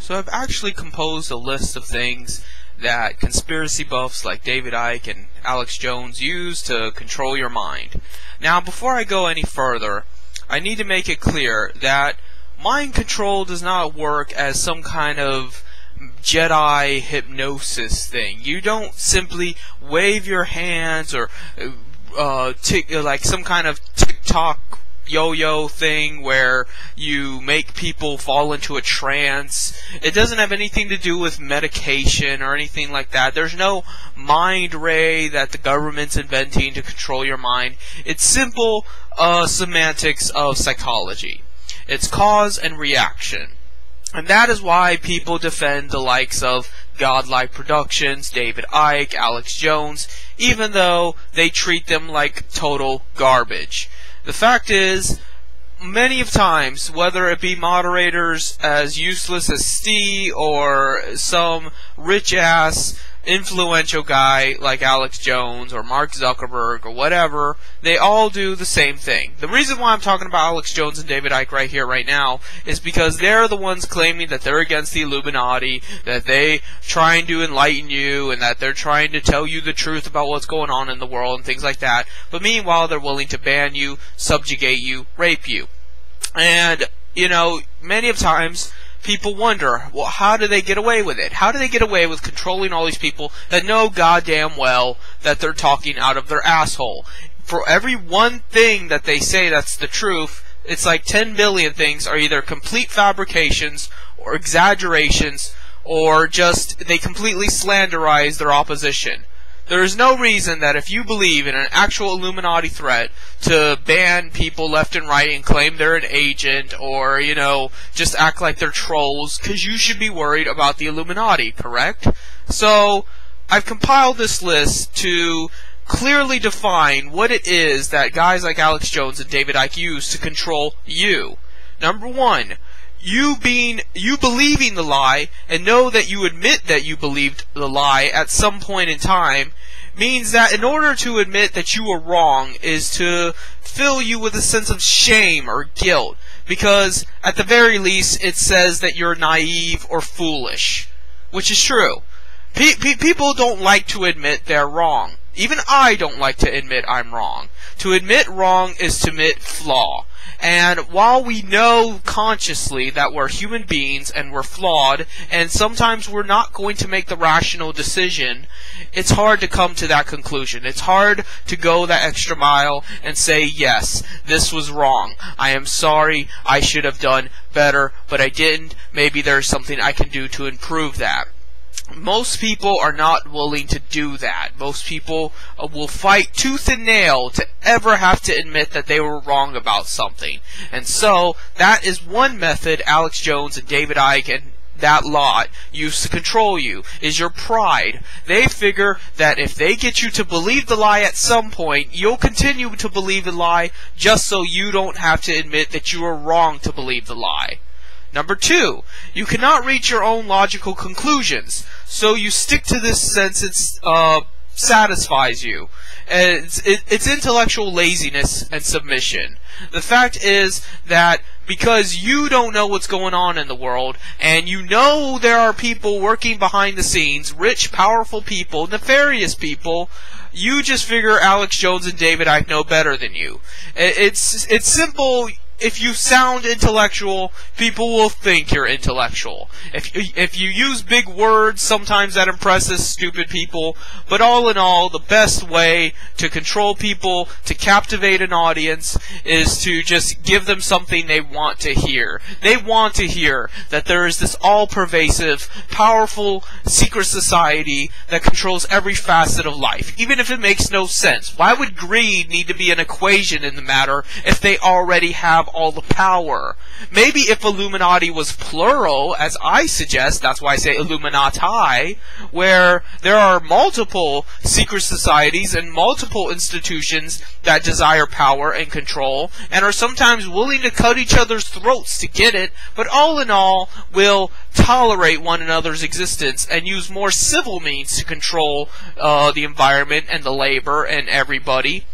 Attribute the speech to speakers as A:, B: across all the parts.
A: So I've actually composed a list of things that conspiracy buffs like David Icke and Alex Jones use to control your mind. Now, before I go any further, I need to make it clear that mind control does not work as some kind of Jedi hypnosis thing. You don't simply wave your hands or like some kind of TikTok yo-yo thing where you make people fall into a trance. It doesn't have anything to do with medication or anything like that. There's no mind ray that the government's inventing to control your mind. It's simple semantics of psychology. It's cause and reaction. And that is why people defend the likes of Godlike Productions, David Icke, Alex Jones, even though they treat them like total garbage. The fact is, many of times, whether it be moderators as useless as Steve or some rich-ass influential guy like Alex Jones or Mark Zuckerberg or whatever, they all do the same thing. The reason why I'm talking about Alex Jones and David Icke right here, right now, is because they're the ones claiming that they're against the Illuminati, that they trying to enlighten you, and that they're trying to tell you the truth about what's going on in the world and things like that. But meanwhile, they're willing to ban you, subjugate you, rape you. And, you know, many of times people wonder, well, how do they get away with it? How do they get away with controlling all these people that know goddamn well that they're talking out of their asshole? For every one thing that they say that's the truth, it's like 10 billion things are either complete fabrications or exaggerations or just they completely slanderize their opposition. There is no reason that if you believe in an actual Illuminati threat to ban people left and right and claim they're an agent or, you know, just act like they're trolls, because you should be worried about the Illuminati, correct? So, I've compiled this list to clearly define what it is that guys like Alex Jones and David Icke use to control you. Number one, you believing the lie and know that you admit that you believed the lie at some point in time means that in order to admit that you were wrong is to fill you with a sense of shame or guilt, because at the very least it says that you're naive or foolish, which is true. People don't like to admit they're wrong. Even I don't like to admit I'm wrong. To admit wrong is to admit flaw. And while we know consciously that we're human beings and we're flawed, and sometimes we're not going to make the rational decision, it's hard to come to that conclusion. It's hard to go that extra mile and say, yes, this was wrong. I am sorry, I should have done better, but I didn't. Maybe there's something I can do to improve that. Most people are not willing to do that. Most people will fight tooth and nail to ever have to admit that they were wrong about something. And so, that is one method Alex Jones and David Icke and that lot use to control you, is your pride. They figure that if they get you to believe the lie at some point, you'll continue to believe the lie just so you don't have to admit that you were wrong to believe the lie. Number two, you cannot reach your own logical conclusions, so you stick to this since it satisfies you. It's intellectual laziness and submission. The fact is that because you don't know what's going on in the world, and you know there are people working behind the scenes, rich, powerful people, nefarious people, you just figure Alex Jones and David Icke know better than you. It's simple. If you sound intellectual, people will think you're intellectual. If you use big words, sometimes that impresses stupid people. But all in all, the best way to control people, to captivate an audience, is to just give them something they want to hear. They want to hear that there is this all-pervasive, powerful, secret society that controls every facet of life, even if it makes no sense. Why would greed need to be an equation in the matter if they already have all the power? Maybe if Illuminati was plural, as I suggest, that's why I say Illuminati, where there are multiple secret societies and multiple institutions that desire power and control, and are sometimes willing to cut each other's throats to get it, but all in all will tolerate one another's existence and use more civil means to control the environment and the labor and everybody.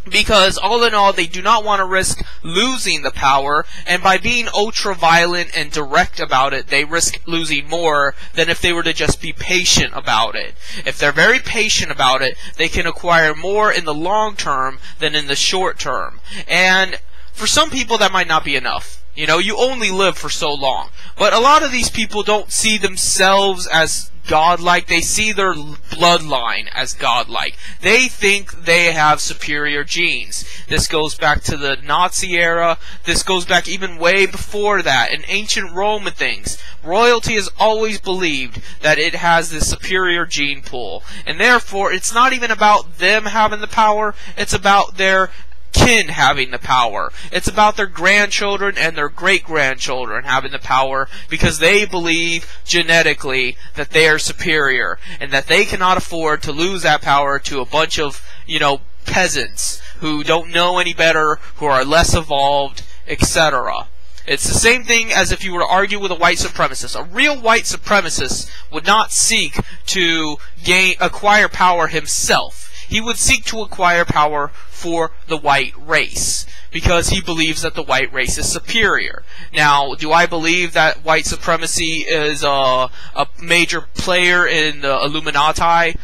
A: Because all in all, they do not want to risk losing the power, and by being ultra-violent and direct about it, they risk losing more than if they were to just be patient about it. If they're very patient about it, they can acquire more in the long term than in the short term. And for some people, that might not be enough. You know, you only live for so long. But a lot of these people don't see themselves as godlike. They see their bloodline as godlike. They think they have superior genes. This goes back to the Nazi era. This goes back even way before that in ancient Rome and things. Royalty has always believed that it has this superior gene pool. And therefore, it's not even about them having the power. It's about their kin having the power. It's about their grandchildren and their great-grandchildren having the power, because they believe genetically that they are superior and that they cannot afford to lose that power to a bunch of, peasants who don't know any better, who are less evolved, etc. It's the same thing as if you were to argue with a white supremacist. A real white supremacist would not seek to acquire power himself. He would seek to acquire power for the white race, because he believes that the white race is superior. Now, do I believe that white supremacy is a major player in the Illuminati?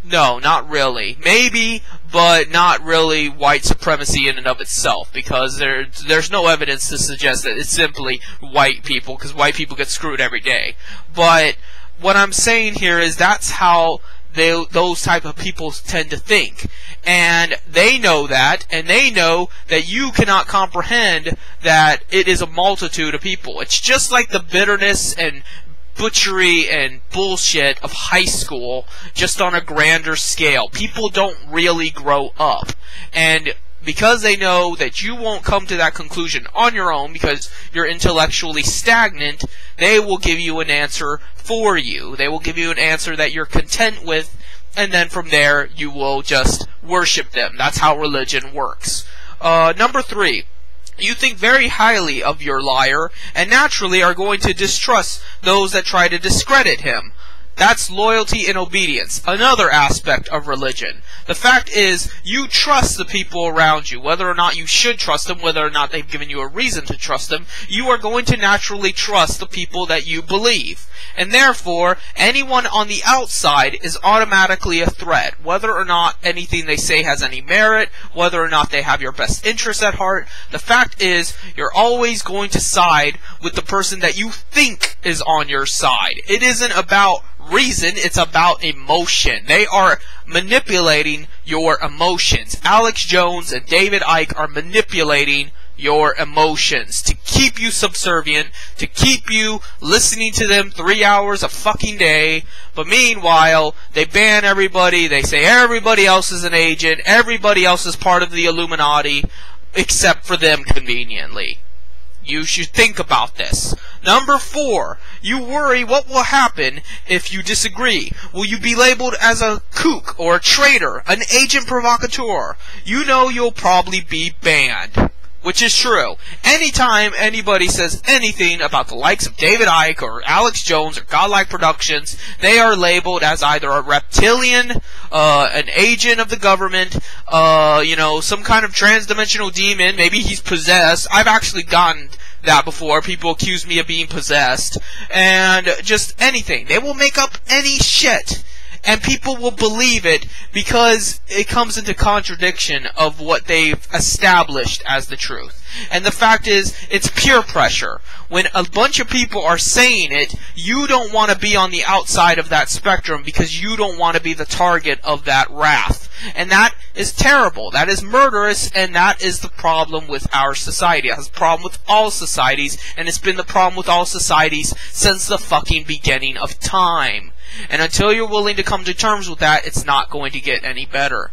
A: No, not really. Maybe, but not really white supremacy in and of itself, because there's no evidence to suggest that it's simply white people, because white people get screwed every day. But what I'm saying here is that's how those type of people tend to think. And they know that, and they know that you cannot comprehend that it is a multitude of people. It's just like the bitterness and butchery and bullshit of high school, just on a grander scale. People don't really grow up. And because they know that you won't come to that conclusion on your own because you're intellectually stagnant, they will give you an answer for you. They will give you an answer that you're content with, and then from there you will just worship them. That's how religion works. Number 3. You think very highly of your liar, and naturally are going to distrust those that try to discredit him. That's loyalty and obedience, another aspect of religion. The fact is, you trust the people around you. Whether or not you should trust them, whether or not they've given you a reason to trust them, you are going to naturally trust the people that you believe. And therefore, anyone on the outside is automatically a threat. Whether or not anything they say has any merit, whether or not they have your best interests at heart, the fact is, you're always going to side with the person that you think is on your side. It isn't about reason, it's about emotion. They are manipulating your emotions. Alex Jones and David Icke are manipulating your emotions to keep you subservient, to keep you listening to them 3 hours a fucking day. But meanwhile, they ban everybody. They say everybody else is an agent, everybody else is part of the Illuminati, except for them conveniently. You should think about this. Number 4, you worry what will happen if you disagree. Will you be labeled as a kook or a traitor, an agent provocateur? You know you'll probably be banned. Which is true. Anytime anybody says anything about the likes of David Icke or Alex Jones or Godlike Productions, they are labeled as either a reptilian, an agent of the government, some kind of transdimensional demon. Maybe he's possessed. I've actually gotten that before. People accuse me of being possessed. And just anything. They will make up any shit. And people will believe it because it comes into contradiction of what they've established as the truth. And the fact is, it's peer pressure. When a bunch of people are saying it, you don't want to be on the outside of that spectrum because you don't want to be the target of that wrath. And that is terrible. That is murderous, and that is the problem with our society. That's the problem with all societies, and it's been the problem with all societies since the fucking beginning of time. And until you're willing to come to terms with that, it's not going to get any better.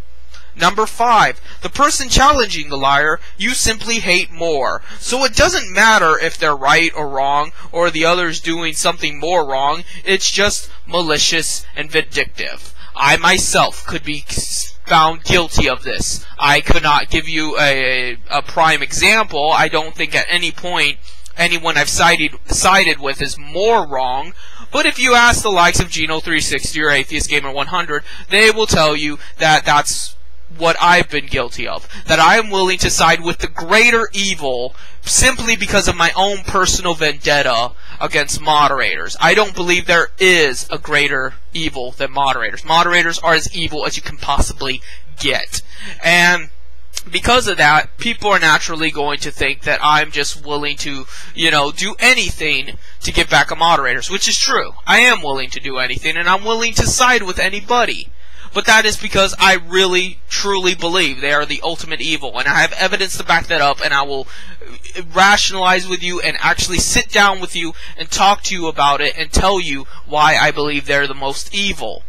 A: Number 5, the person challenging the liar, you simply hate more. So it doesn't matter if they're right or wrong, or the other's doing something more wrong. It's just malicious and vindictive. I myself could be found guilty of this. I could not give you a prime example. I don't think at any point anyone I've sided with is more wrong. But if you ask the likes of Geno360 or Atheist Gamer 100, they will tell you that that's what I've been guilty of. That I am willing to side with the greater evil simply because of my own personal vendetta against moderators. I don't believe there is a greater evil than moderators. Moderators are as evil as you can possibly get. And because of that, people are naturally going to think that I'm just willing to, do anything to get back at moderators, which is true. I am willing to do anything, and I'm willing to side with anybody. But that is because I really, truly believe they are the ultimate evil, and I have evidence to back that up, and I will rationalize with you and actually sit down with you and talk to you about it and tell you why I believe they're the most evil.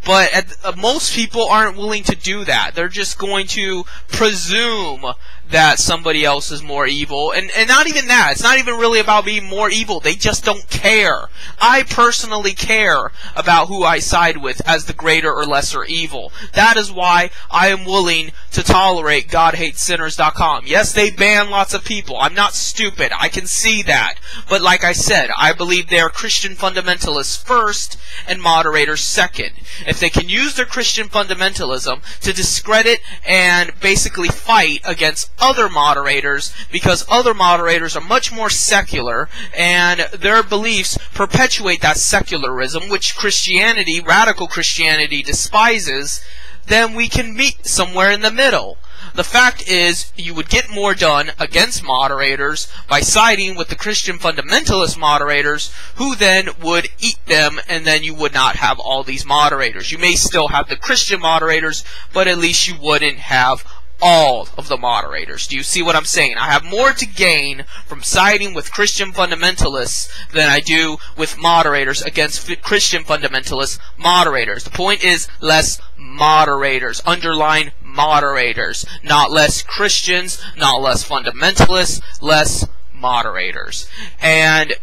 A: But most people aren't willing to do that. They're just going to presume that somebody else is more evil. And not even that. It's not even really about being more evil. They just don't care. I personally care about who I side with as the greater or lesser evil. That is why I am willing to tolerate GodHatesSinners.com. Yes, they ban lots of people. I'm not stupid. I can see that. But like I said, I believe they are Christian fundamentalists first and moderators second. If they can use their Christian fundamentalism to discredit and basically fight against other moderators, because other moderators are much more secular and their beliefs perpetuate that secularism which Christianity, radical Christianity, despises, then we can meet somewhere in the middle. The fact is, you would get more done against moderators by siding with the Christian fundamentalist moderators, who then would eat them, and then you would not have all these moderators. You may still have the Christian moderators, but at least you wouldn't have all of the moderators. Do you see what I'm saying? I have more to gain from siding with Christian fundamentalists than I do with moderators against Christian fundamentalist moderators. The point is less moderators. Underline moderators. Not less Christians, not less fundamentalists, less moderators. And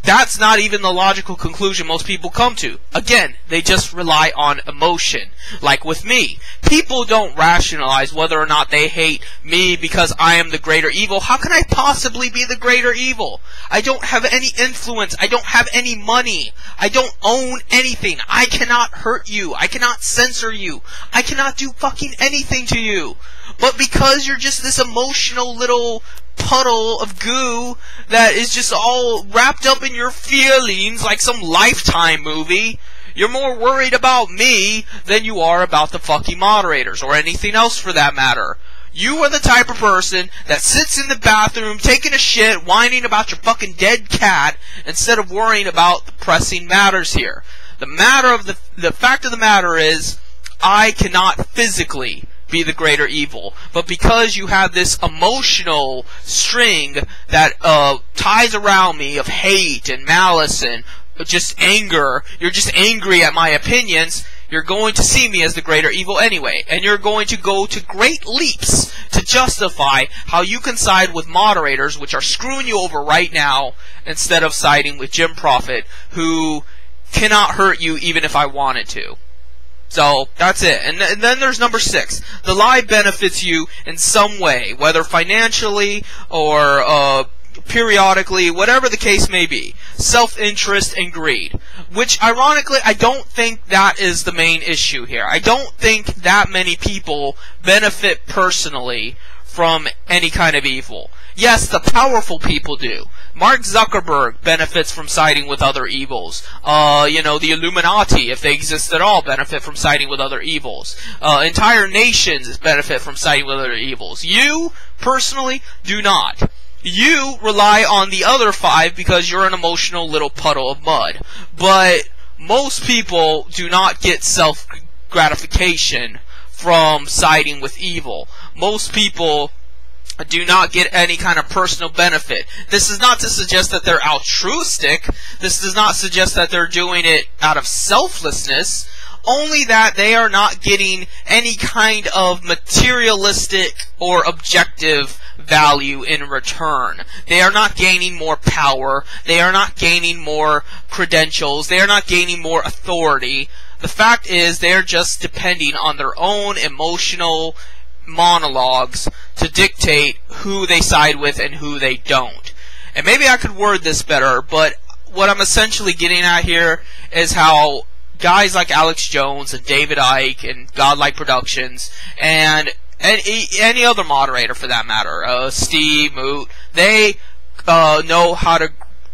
A: that's not even the logical conclusion most people come to. Again, they just rely on emotion. Like with me, people don't rationalize whether or not they hate me because I am the greater evil. How can I possibly be the greater evil? I don't have any influence. I don't have any money. I don't own anything. I cannot hurt you. I cannot censor you. I cannot do fucking anything to you. But because you're just this emotional little puddle of goo that is just all wrapped up in your feelings like some Lifetime movie, you're more worried about me than you are about the fucking moderators, or anything else for that matter. You are the type of person that sits in the bathroom taking a shit, whining about your fucking dead cat, instead of worrying about the pressing matters here. The fact of the matter is, I cannot physically be the greater evil, but because you have this emotional string that ties around me of hate and malice and just anger, you're just angry at my opinions, you're going to see me as the greater evil anyway, and you're going to go to great leaps to justify how you can side with moderators which are screwing you over right now, instead of siding with Jim Prophet, who cannot hurt you even if I wanted to. So, that's it. And then there's number 6. The lie benefits you in some way, whether financially or periodically, whatever the case may be. Self-interest and greed. Which, ironically, I don't think that is the main issue here. I don't think that many people benefit personally from any kind of evil. Yes, the powerful people do. Mark Zuckerberg benefits from siding with other evils. The Illuminati, if they exist at all, benefit from siding with other evils. Entire nations benefit from siding with other evils. You, personally, do not. You rely on the other 5 because you're an emotional little puddle of mud. But most people do not get self-gratification from siding with evil. Most people do not get any kind of personal benefit. This is not to suggest that they're altruistic. This does not suggest that they're doing it out of selflessness. Only that they are not getting any kind of materialistic or objective value in return. They are not gaining more power. They are not gaining more credentials. They are not gaining more authority. The fact is, they're just depending on their own emotional monologues to dictate who they side with and who they don't. And maybe I could word this better, but what I'm essentially getting at here is how guys like Alex Jones and David Icke and Godlike Productions and any other moderator for that matter, Steve, Moot, they know how to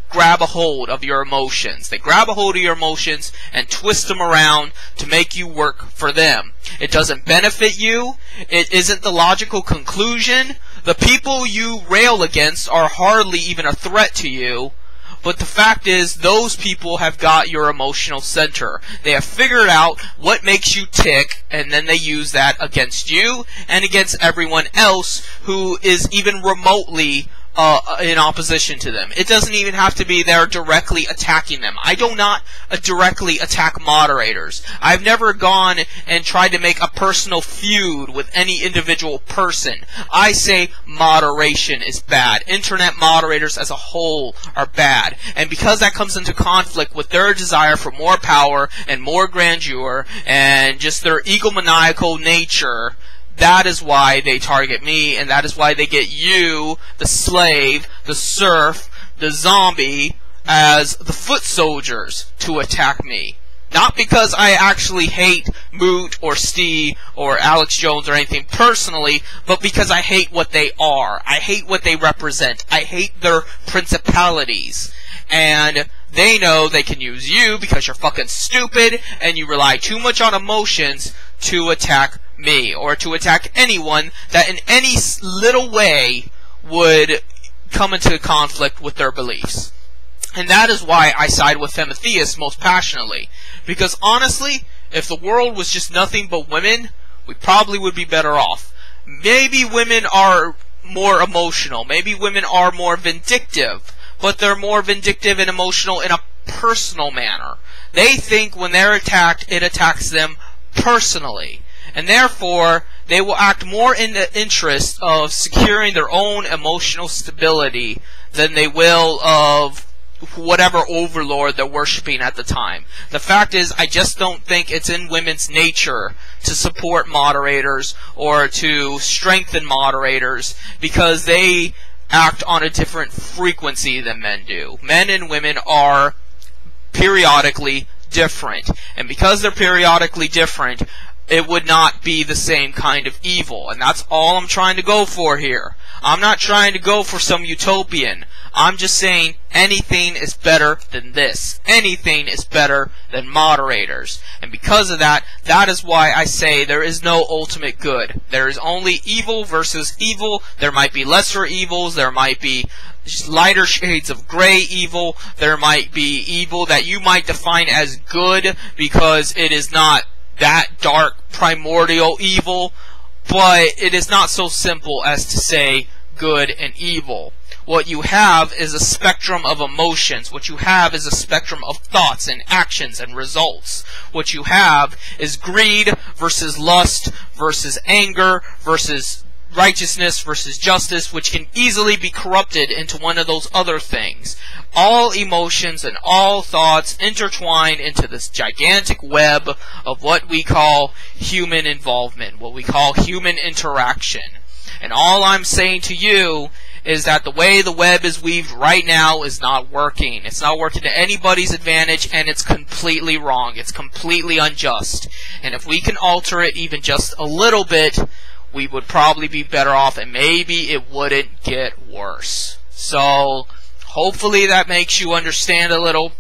A: grab a hold of your emotions. They grab a hold of your emotions and twist them around to make you work for them. It doesn't benefit you. It isn't the logical conclusion. The people you rail against are hardly even a threat to you. But the fact is, those people have got your emotional center. They have figured out what makes you tick, and then they use that against you and against everyone else who is even remotely in opposition to them. It doesn't even have to be they're directly attacking them. I do not directly attack moderators. I've never gone and tried to make a personal feud with any individual person. I say moderation is bad. Internet moderators as a whole are bad. And because that comes into conflict with their desire for more power and more grandeur and just their egomaniacal nature, that is why they target me, and that is why they get you, the slave, the serf, the zombie, as the foot soldiers to attack me. Not because I actually hate Moot or Steve or Alex Jones or anything personally, but because I hate what they are. I hate what they represent. I hate their principalities. And they know they can use you because you're fucking stupid and you rely too much on emotions to attack me or to attack anyone that in any little way would come into conflict with their beliefs. And that is why I side with femitheists most passionately. Because honestly, if the world was just nothing but women, we probably would be better off. Maybe women are more emotional. Maybe women are more vindictive. But they're more vindictive and emotional in a personal manner. They think when they're attacked, it attacks them personally. And therefore, they will act more in the interest of securing their own emotional stability than they will of whatever overlord they're worshiping at the time. The fact is, I just don't think it's in women's nature to support moderators or to strengthen moderators because they act on a different frequency than men do. Men and women are periodically different. And because they're periodically different, it would not be the same kind of evil. And that's all I'm trying to go for here. I'm not trying to go for some utopian. I'm just saying anything is better than this. Anything is better than moderators. And because of that, that is why I say there is no ultimate good. There is only evil versus evil. There might be lesser evils. There might be lighter shades of gray evil. There might be evil that you might define as good because it is not that dark, primordial evil, but it is not so simple as to say good and evil. What you have is a spectrum of emotions. What you have is a spectrum of thoughts and actions and results. What you have is greed versus lust versus anger versus righteousness versus justice, which can easily be corrupted into one of those other things. All emotions and all thoughts intertwine into this gigantic web of what we call human involvement, what we call human interaction. And all I'm saying to you is that the way the web is weaved right now is not working. It's not working to anybody's advantage, and it's completely wrong. It's completely unjust. And if we can alter it even just a little bit, we would probably be better off, and maybe it wouldn't get worse. So, hopefully that makes you understand a little.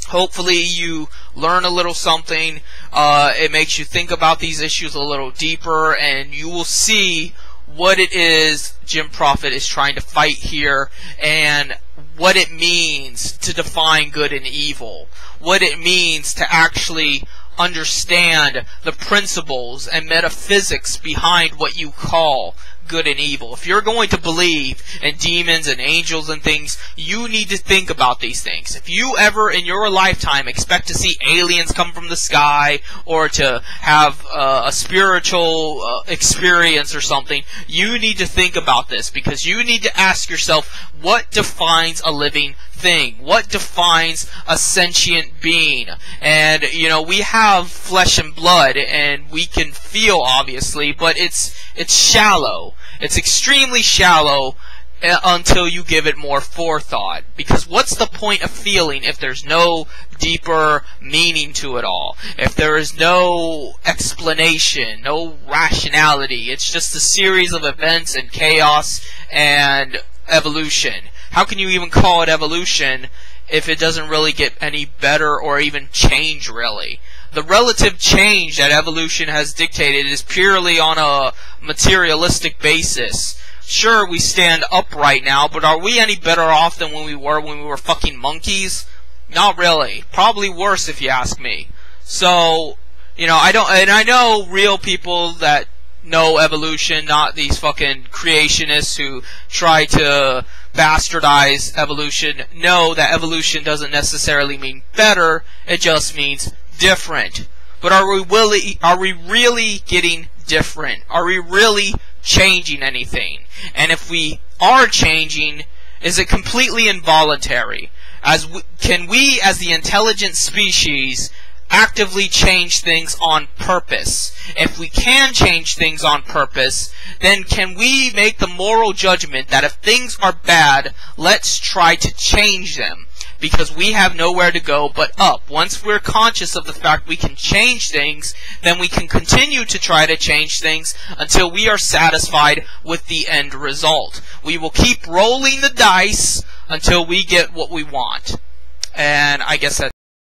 A: Hopefully you learn a little something. It makes you think about these issues a little deeper, and you will see what it is Jim Prophet is trying to fight here, and what it means to define good and evil. What it means to actually understand the principles and metaphysics behind what you call good and evil. If you're going to believe in demons and angels and things, you need to think about these things. If you ever in your lifetime expect to see aliens come from the sky or to have a spiritual experience or something, you need to think about this, because you need to ask yourself, what defines a living thing? What defines a sentient being? And, you know, we have flesh and blood, and we can feel, obviously, but it's shallow. It's extremely shallow, until you give it more forethought. Because what's the point of feeling if there's no deeper meaning to it all? If there is no explanation, no rationality, it's just a series of events and chaos and evolution. How can you even call it evolution if it doesn't really get any better or even change, really? The relative change that evolution has dictated is purely on a materialistic basis. Sure, we stand upright now, but are we any better off than when we were fucking monkeys? Not really. Probably worse, if you ask me. So, you know, I know real people that know evolution, not these fucking creationists who try to bastardize evolution, know that evolution doesn't necessarily mean better, it just means different. But are we really getting different? Are we really changing anything? And if we are changing, is it completely involuntary? Can we, as the intelligent species, actively change things on purpose? If we can change things on purpose, then can we make the moral judgment that if things are bad, let's try to change them? Because we have nowhere to go but up. Once we're conscious of the fact we can change things, then we can continue to try to change things until we are satisfied with the end result. We will keep rolling the dice until we get what we want. And I guess that's